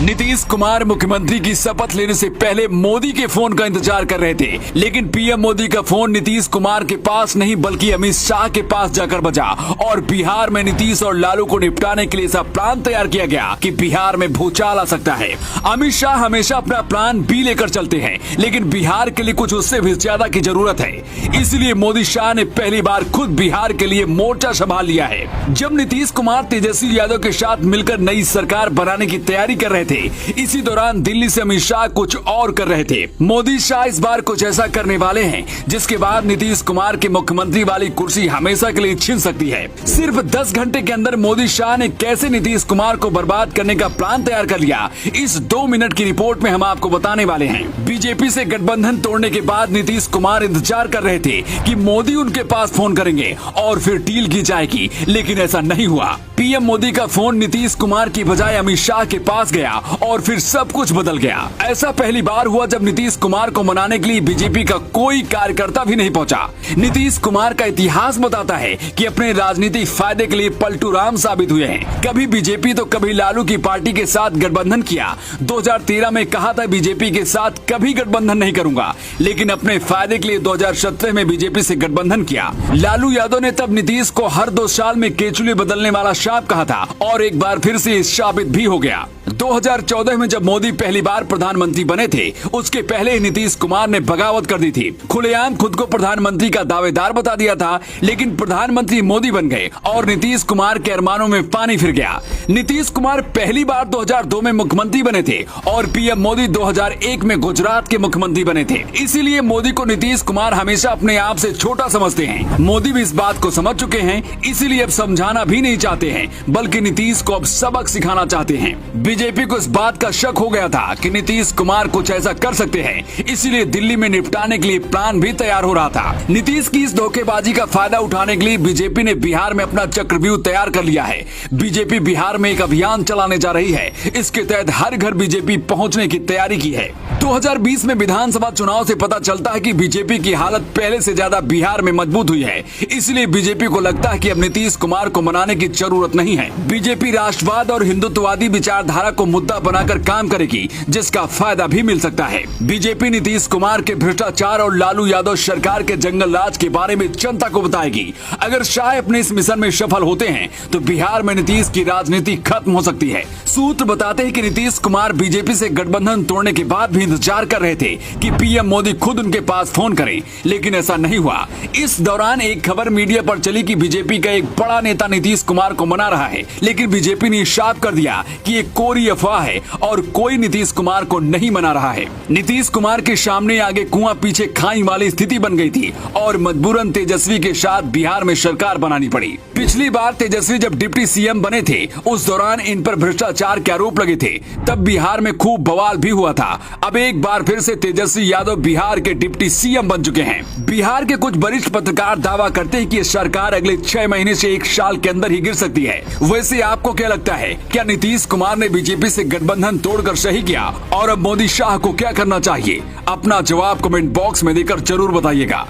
नीतीश कुमार मुख्यमंत्री की शपथ लेने से पहले मोदी के फोन का इंतजार कर रहे थे, लेकिन पीएम मोदी का फोन नीतीश कुमार के पास नहीं बल्कि अमित शाह के पास जाकर बजा और बिहार में नीतीश और लालू को निपटाने के लिए ऐसा प्लान तैयार किया गया कि बिहार में भूचाल आ सकता है। अमित शाह हमेशा अपना प्लान बी लेकर चलते हैं, लेकिन बिहार के लिए कुछ उससे भी ज्यादा की जरूरत है। इसलिए मोदी शाह ने पहली बार खुद बिहार के लिए मोर्चा संभाल लिया है। जब नीतीश कुमार तेजस्वी यादव के साथ मिलकर नई सरकार बनाने की तैयारी कर रहे थे, इसी दौरान दिल्ली से अमित शाह कुछ और कर रहे थे। मोदी शाह इस बार कुछ ऐसा करने वाले हैं जिसके बाद नीतीश कुमार की मुख्यमंत्री वाली कुर्सी हमेशा के लिए छिन सकती है। सिर्फ 10 घंटे के अंदर मोदी शाह ने कैसे नीतीश कुमार को बर्बाद करने का प्लान तैयार कर लिया, इस 2 मिनट की रिपोर्ट में हम आपको बताने वाले हैं। बीजेपी से गठबंधन तोड़ने के बाद नीतीश कुमार इंतजार कर रहे थे कि मोदी उनके पास फोन करेंगे और फिर डील की जाएगी, लेकिन ऐसा नहीं हुआ। पीएम मोदी का फोन नीतीश कुमार की बजाय अमित शाह के पास गया और फिर सब कुछ बदल गया। ऐसा पहली बार हुआ जब नीतीश कुमार को मनाने के लिए बीजेपी का कोई कार्यकर्ता भी नहीं पहुंचा। नीतीश कुमार का इतिहास बताता है कि अपने राजनीतिक फायदे के लिए पलटू राम साबित हुए हैं। कभी बीजेपी तो कभी लालू की पार्टी के साथ गठबंधन किया। 2013 में कहा था बीजेपी के साथ कभी गठबंधन नहीं करूंगा, लेकिन अपने फायदे के लिए 2017 में बीजेपी से गठबंधन किया। लालू यादव ने तब नीतीश को हर 2 साल में केचुली बदलने वाला शाप कहा था और एक बार फिर से साबित भी हो गया। 2014 में जब मोदी पहली बार प्रधानमंत्री बने थे, उसके पहले ही नीतीश कुमार ने बगावत कर दी थी। खुलेआम खुद को प्रधानमंत्री का दावेदार बता दिया था, लेकिन प्रधानमंत्री मोदी बन गए और नीतीश कुमार के अरमानों में पानी फिर गया। नीतीश कुमार पहली बार 2002 में मुख्यमंत्री बने थे और पीएम मोदी 2001 में गुजरात के मुख्यमंत्री बने थे। इसीलिए मोदी को नीतीश कुमार हमेशा अपने आप से छोटा समझते हैं। मोदी भी इस बात को समझ चुके हैं, इसीलिए अब समझाना भी नहीं चाहते हैं, बल्कि नीतीश को अब सबक सिखाना चाहते हैं। बीजेपी को इस बात का शक हो गया था कि नीतीश कुमार कुछ ऐसा कर सकते हैं, इसीलिए दिल्ली में निपटाने के लिए प्लान भी तैयार हो रहा था। नीतीश की इस धोखेबाजी का फायदा उठाने के लिए बीजेपी ने बिहार में अपना चक्रव्यूह तैयार कर लिया है। बीजेपी बिहार में एक अभियान चलाने जा रही है। इसके तहत हर घर बीजेपी पहुंचने की तैयारी की है। 2020 में विधानसभा चुनाव से पता चलता है कि बीजेपी की हालत पहले से ज्यादा बिहार में मजबूत हुई है। इसलिए बीजेपी को लगता है कि अब नीतीश कुमार को मनाने की जरूरत नहीं है। बीजेपी राष्ट्रवाद और हिंदुत्ववादी विचारधारा को मुद्दा बनाकर काम करेगी, जिसका फायदा भी मिल सकता है। बीजेपी नीतीश कुमार के भ्रष्टाचार और लालू यादव सरकार के जंगल राज के बारे में जनता को बताएगी। अगर शाह अपने इस मिशन में सफल होते हैं तो बिहार में नीतीश की राजनीति खत्म हो सकती है। सूत्र बताते हैं कि नीतीश कुमार बीजेपी से गठबंधन तोड़ने के बाद भी इंतजार कर रहे थे कि पीएम मोदी खुद उनके पास फोन करें, लेकिन ऐसा नहीं हुआ। इस दौरान एक खबर मीडिया पर चली कि बीजेपी का एक बड़ा नेता नीतीश कुमार को मना रहा है, लेकिन बीजेपी ने साफ कर दिया कि ये कोरी अफवाह है और कोई नीतीश कुमार को नहीं मना रहा है। नीतीश कुमार के सामने आगे कुआं पीछे खाई वाली स्थिति बन गई थी और मजबूरन तेजस्वी के साथ बिहार में सरकार बनानी पड़ी। पिछली बार तेजस्वी जब डिप्टी सीएम बने थे, उस दौरान इन पर भ्रष्टाचार के आरोप लगे थे। तब बिहार में खूब बवाल भी हुआ था। अब एक बार फिर से तेजस्वी यादव बिहार के डिप्टी सीएम बन चुके हैं। बिहार के कुछ वरिष्ठ पत्रकार दावा करते हैं कि ये सरकार अगले 6 महीने से 1 साल के अंदर ही गिर सकती है। वैसे आपको क्या लगता है, क्या नीतीश कुमार ने बीजेपी से गठबंधन तोड़कर सही किया और अब मोदी शाह को क्या करना चाहिए? अपना जवाब कमेंट बॉक्स में देकर जरूर बताइएगा।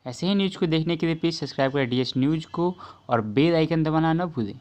ऐसे ही न्यूज़ को देखने के लिए प्लीज़ सब्सक्राइब करें डीएस न्यूज़ को और बेल आइकन दबाना न भूलें।